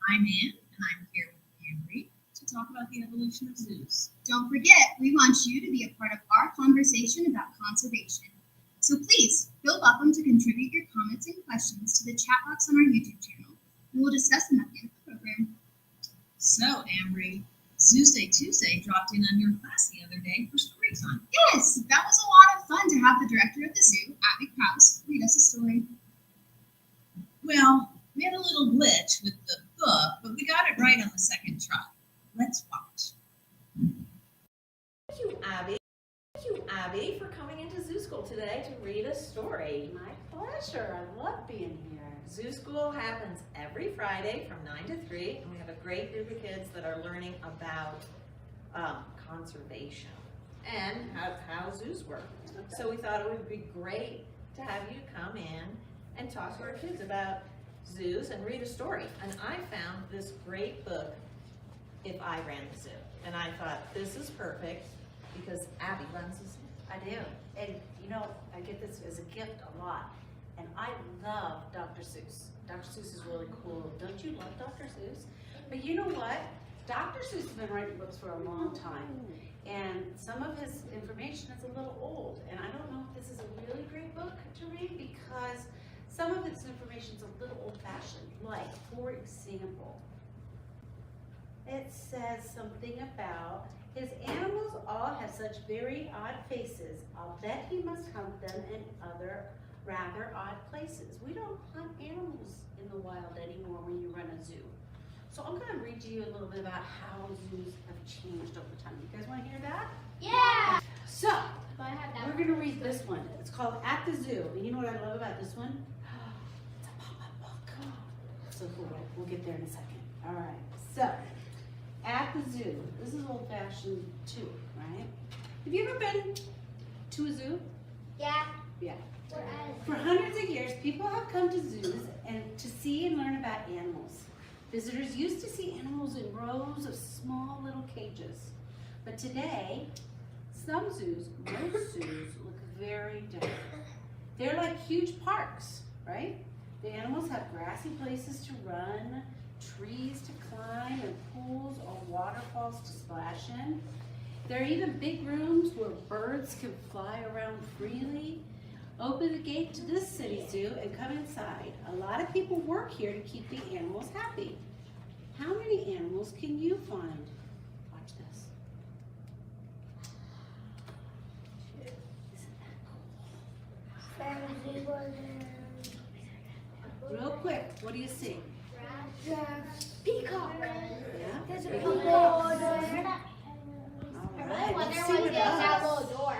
I'm Ann, and I'm here with Abbie to talk about the evolution of zoos. Don't forget, we want you to be a part of our conversation about conservation. So please, feel welcome to contribute your comments and questions to the chat box on our YouTube channel. We will discuss them at the end of the program. So, Abbie, Zoosday Tuesday dropped in on your class the other day for story time. Yes, that was a lot of fun to have the director of the zoo, Abbie Krause, read us a story. Well, we had a little glitch with the book, but we got it right on the second try. Let's watch. Thank you, Abbie. Thank you, Abbie, for coming into Zoo School today to read a story. My pleasure. I love being here. Zoo School happens every Friday from 9 to 3, and we have a great group of kids that are learning about conservation and how zoos work. So we thought it would be great to have you come in and talk to our kids about zoos and read a story. And I found this great book, If I Ran the Zoo. And I thought, this is perfect because Abbie runs the zoo. I do. And you know, I get this as a gift a lot. And I love Dr. Seuss. Dr. Seuss is really cool. Don't you love Dr. Seuss? But you know what? Dr. Seuss has been writing books for a long time. And some of his information is a little old. And I don't know if this is a really great book to read because some of its information is a little old-fashioned. Like, for example, it says something about his animals all have such very odd faces. I'll bet he must hunt them in other rather odd places. We don't hunt animals in the wild anymore when you run a zoo. So I'm going to read to you a little bit about how zoos have changed over time. You guys want to hear that? Yeah! So, we're going to read this one. It's called At the Zoo. And you know what I love about this one? It's a pop-up book. So cool. We'll get there in a second. All right. So, At the Zoo. This is old-fashioned too, right? Have you ever been to a zoo? Yeah. Yeah. For hundreds of years, people have come to zoos and to see and learn about animals. Visitors used to see animals in rows of small little cages. But today, some zoos, most zoos, look very different. They're like huge parks, right? The animals have grassy places to run, trees to climb, and pools or waterfalls to splash in. There are even big rooms where birds can fly around freely. Open the gate to this city zoo and come inside. A lot of people work here to keep the animals happy. How many animals can you find? Watch this. Isn't that cool? Real quick, what do you see? Peacock. Yeah? There's a Big peacock. All I right, wonder let's see what's what in that else. little door.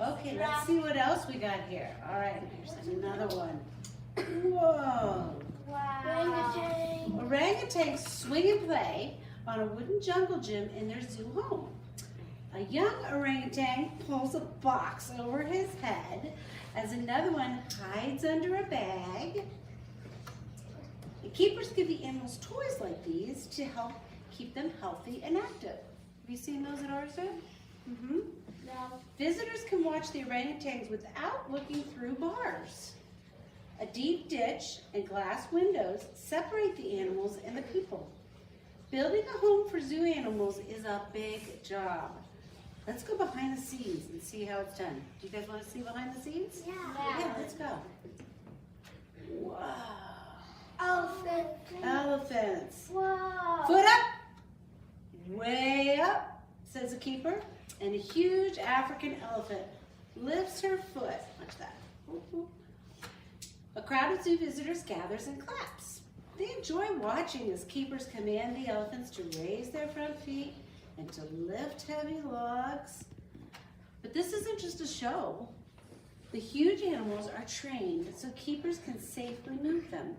Okay, let's see what else we got here. All right, here's another one. Whoa. Wow. Orangutans swing and play on a wooden jungle gym in their zoo home. A young orangutan pulls a box over his head as another one hides under a bag. The keepers give the animals toys like these to help keep them healthy and active. Have you seen those at our zoo? Mm-hmm. No. Visitors can watch the orangutans without looking through bars. A deep ditch and glass windows separate the animals and the people. Building a home for zoo animals is a big job. Let's go behind the scenes and see how it's done. Do you guys want to see behind the scenes? Yeah. Yeah, let's go. Wow. Elephant. Elephants. Whoa. Foot up, way up, says the keeper. And a huge African elephant lifts her foot. Watch that. A crowd of zoo visitors gathers and claps. They enjoy watching as keepers command the elephants to raise their front feet and to lift heavy logs. But this isn't just a show. The huge animals are trained so keepers can safely move them,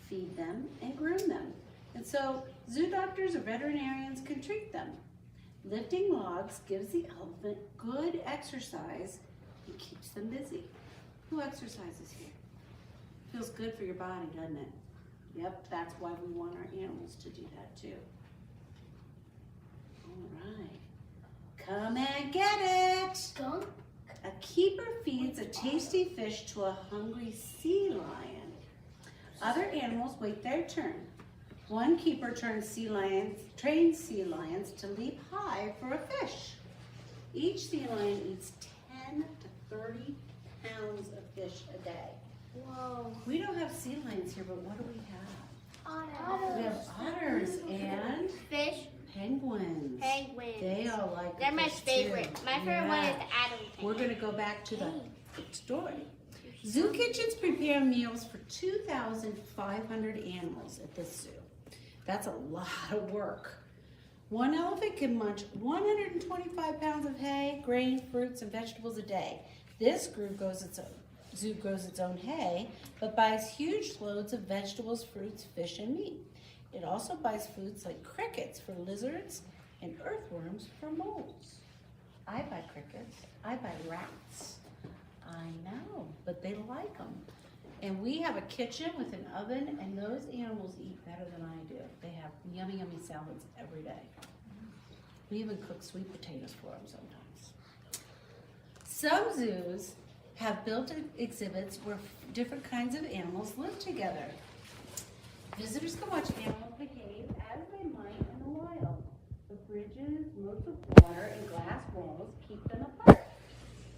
feed them, and groom them. And so zoo doctors or veterinarians can treat them. Lifting logs gives the elephant good exercise and keeps them busy. Who exercises here? Feels good for your body, doesn't it? Yep, that's why we want our animals to do that too. All right, come and get it. Skunk. A keeper feeds a tasty fish to a hungry sea lion. Other animals wait their turn. One keeper trains sea lions to leap high for a fish. Each sea lion eats 10 to 30 pounds of fish a day. Whoa. We don't have sea lions here, but what do we have? Otters. We have otters and Fish. penguins. Penguins. They all like They're my fish, favorite. too. My favorite one Yeah. is the Abbie We're penguin. going to go back to the story. Zoo kitchens prepare meals for 2,500 animals at this zoo. That's a lot of work. One elephant can munch 125 pounds of hay, grain, fruits, and vegetables a day. This zoo grows its own hay, but buys huge loads of vegetables, fruits, fish, and meat. It also buys foods like crickets for lizards and earthworms for moles. I buy crickets. I buy rats. I know, but they like them. And we have a kitchen with an oven, and those animals eat better than I do. They have yummy, yummy salads every day. We even cook sweet potatoes for them sometimes. Some zoos have built-in exhibits where different kinds of animals live together. Visitors can watch animals behave as they might in the wild. The bridges, moats of water, and glass walls keep them apart.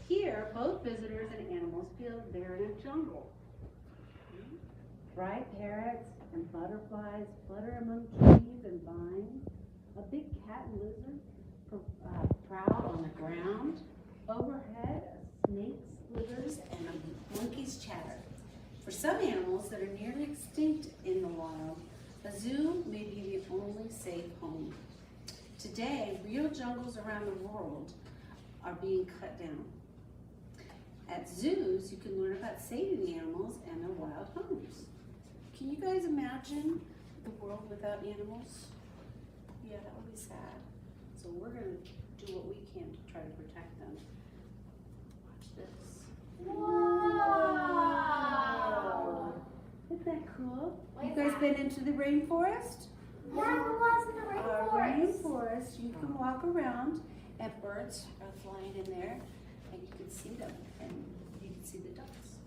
Here, both visitors and animals feel they're in a jungle. Bright parrots and butterflies flutter among trees and vines. A big cat and lizard prowl on the ground. Overhead, a snake slithers and monkeys chatter. For some animals that are nearly extinct in the wild, a zoo may be the only safe home. Today, real jungles around the world are being cut down. At zoos, you can learn about saving the animals and their wild homes. Can you guys imagine the world without animals? Yeah, that would be sad. So we're going to do what we can to try to protect them. Watch this. Whoa. Isn't that cool? You guys been into the rainforest? Yeah, who was in the Rainforest, you can walk around and birds are flying in there and you can see them and you can see the ducks.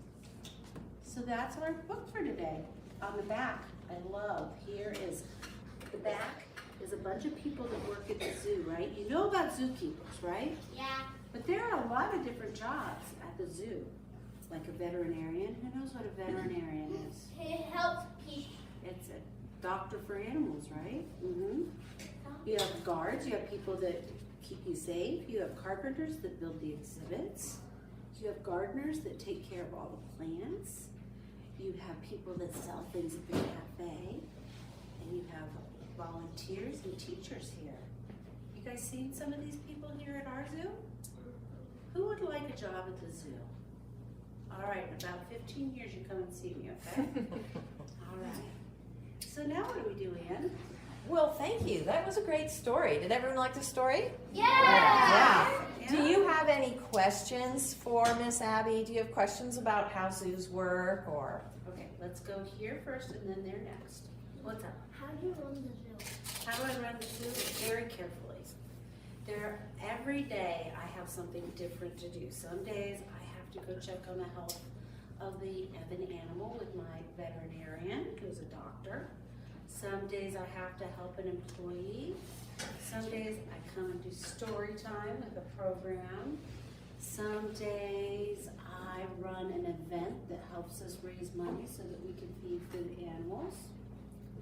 So that's our book for today. On the back, I love, here is, the back is a bunch of people that work at the zoo, right? You know about zookeepers, right? Yeah. But there are a lot of different jobs at the zoo. Like a veterinarian, who knows what a veterinarian is? It helps people. It's a doctor for animals, right? Mm-hmm. You have guards, you have people that keep you safe, you have carpenters that build the exhibits, you have gardeners that take care of all the plants, you have people that sell things at the cafe, and you have volunteers and teachers here. You guys seen some of these people here at our zoo? Who would like a job at the zoo? All right, in about 15 years you come and see me, okay? All right. So now what do we do, Ann? Well, thank you. That was a great story. Did everyone like the story? Yeah. Do you have any questions for Miss Abbie? Do you have questions about how zoos work or? Okay, let's go here first and then there next. What's up? How do you run the zoo? How do I run the zoo? Very carefully. Every day I have something different to do. Some days I have to go check on the health of an animal with my veterinarian, who's a doctor. Some days I have to help an employee. Some days I come and do story time with a program. Some days I run an event that helps us raise money so that we can feed the animals.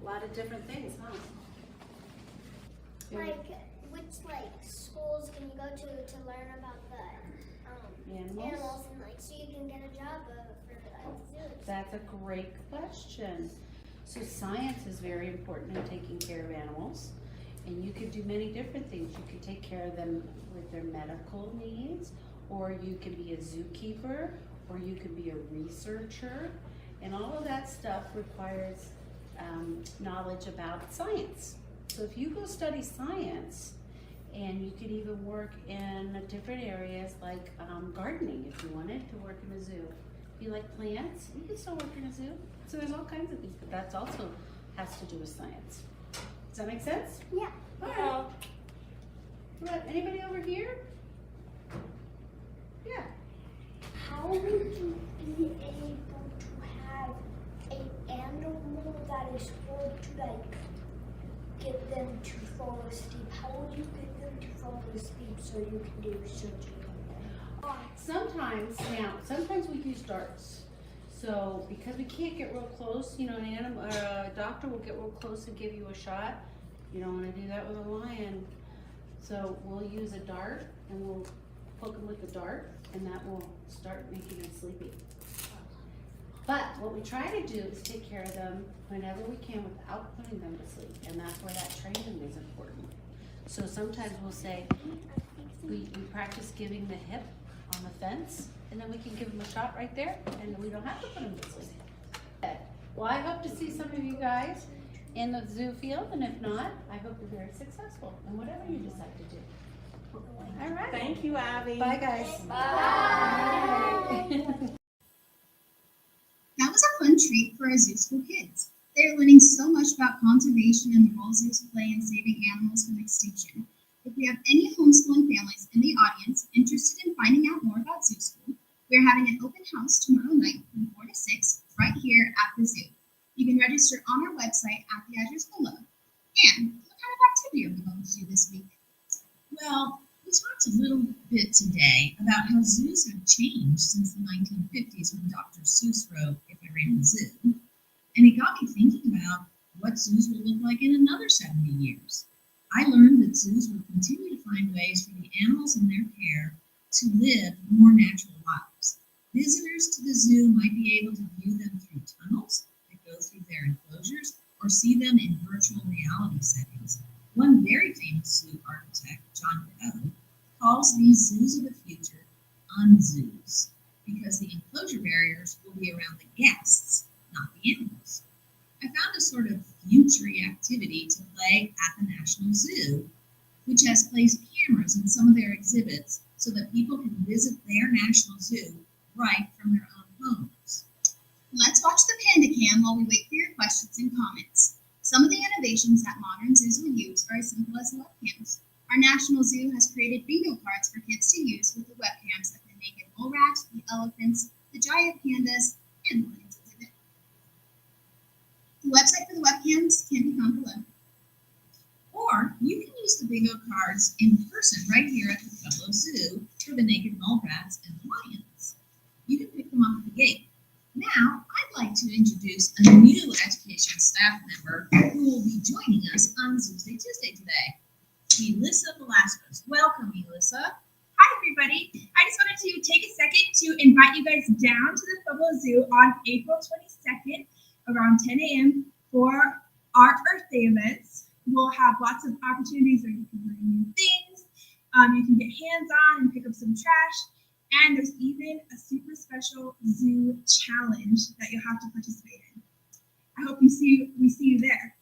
A lot of different things, huh? Like, which schools can you go to learn about the animals and so you can get a job for the zoo? That's a great question. So science is very important in taking care of animals, and you can do many different things. You can take care of them with their medical needs, or you can be a zookeeper, or you can be a researcher, and all of that stuff requires knowledge about science. So if you go study science, and you could even work in different areas like gardening if you wanted to work in a zoo. If you like plants, you can still work in a zoo. So there's all kinds of things, but that's also has to do with science. Does that make sense? Yeah. All right. What, anybody over here? Yeah. How would you be able to have an animal that is full to asleep, how will you get them to fall asleep so you can do surgery on them? Sometimes we use darts. So because we can't get real close, an animal, a doctor will get real close and give you a shot. You don't want to do that with a lion. So we'll use a dart and we'll poke them with the dart, and that will start making them sleepy. But what we try to do is take care of them whenever we can without putting them to sleep, and that's where that training is important. So sometimes we'll say, we practice giving the hip on the fence, and then we can give them a shot right there, and we don't have to put them to sleep. Well, I hope to see some of you guys in the zoo field, and if not, I hope you're very successful in whatever you decide to do. All right. Thank you, Abbie. Bye, guys. That was a fun treat for our zoo school kids. They're learning so much about conservation and the role zoos play in saving animals from extinction. If we have any homeschooling families in the audience interested in finding out more about zoo school, we're having an open house tomorrow night from 4 to 6 right here at the zoo. You can register on our website at the address below. And what kind of activity are we going to do this week? Well, we talked a little bit today about how zoos have changed since the 1950s when Dr. Seuss wrote If I Ran a Zoo. And it got me thinking about what zoos will look like in another 70 years. I learned that zoos will continue to find ways for the animals in their care to live more natural lives. Visitors to the zoo might be able to view them through tunnels that go through their enclosures or see them in virtual reality settings. One very famous zoo architect, John Pueblo, calls these zoos of the future unzoos because the enclosure barriers will be around the guests, not the animals. I found a sort of future-y activity to play at the National Zoo, which has placed cameras in some of their exhibits so that people can visit their National Zoo right from their own homes. Let's watch the Panda Cam while we wait for your questions and comments. Some of the innovations that modern zoos will use are as simple as webcams. Our National Zoo has created bingo cards for kids to use with the webcams of the naked mole rat, the elephants, the giant pandas, and the lions exhibit. The website for the webcams can be found below. Or you can use the bingo cards in person right here at the Pueblo Zoo for the naked mole rats and lions. You can pick them up at the gate. Now, I'd like to introduce a new education staff member who will be joining us on Zoosday Tuesday today. Melissa Velasquez. Welcome, Melissa. Hi, everybody. I just wanted to take a second to invite you guys down to the Pueblo Zoo on April 22nd around 10 a.m. for our Earth Day events. We'll have lots of opportunities where you can learn new things, you can get hands-on and pick up some trash, and there's even a super special zoo challenge that you'll have to participate in. I hope we see you there.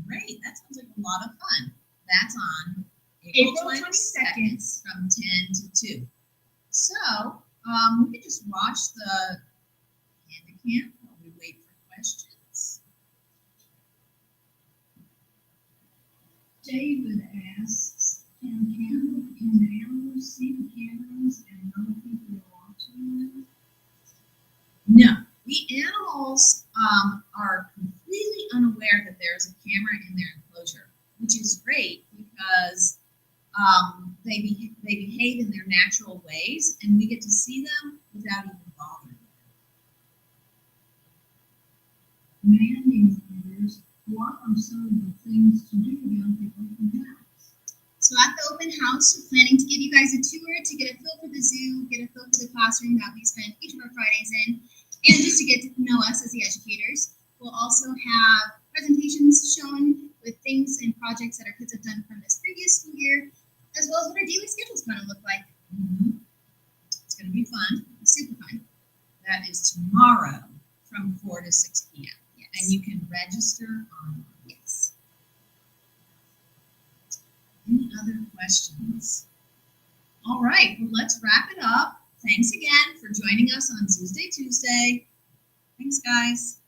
Great. That sounds like a lot of fun. That's on April April 22nd from 10 to 2. So, we could just watch the Panda Cam while we wait for questions. David asks, can animals see the cameras and know people are watching them? No. The animals are completely unaware that there's a camera in their enclosure, which is great because they behave in their natural ways, and we get to see them without even bothering them. Mandy wonders, what are some of the things to do young people can have? So at the open house, we're planning to give you guys a tour to get a feel for the zoo, get a feel for the classroom that we spend each of our Fridays in, and just to get to know us as the educators. We'll also have presentations shown with things and projects that our kids have done from this previous school year, as well as what our daily schedules kind of look like. It's going to be fun. Super fun. That is tomorrow from 4 to 6 p.m. Yes. And you can register online. Yes. Any other questions? All right, well, let's wrap it up. Thanks again for joining us on Zoosday Tuesday. Thanks, guys.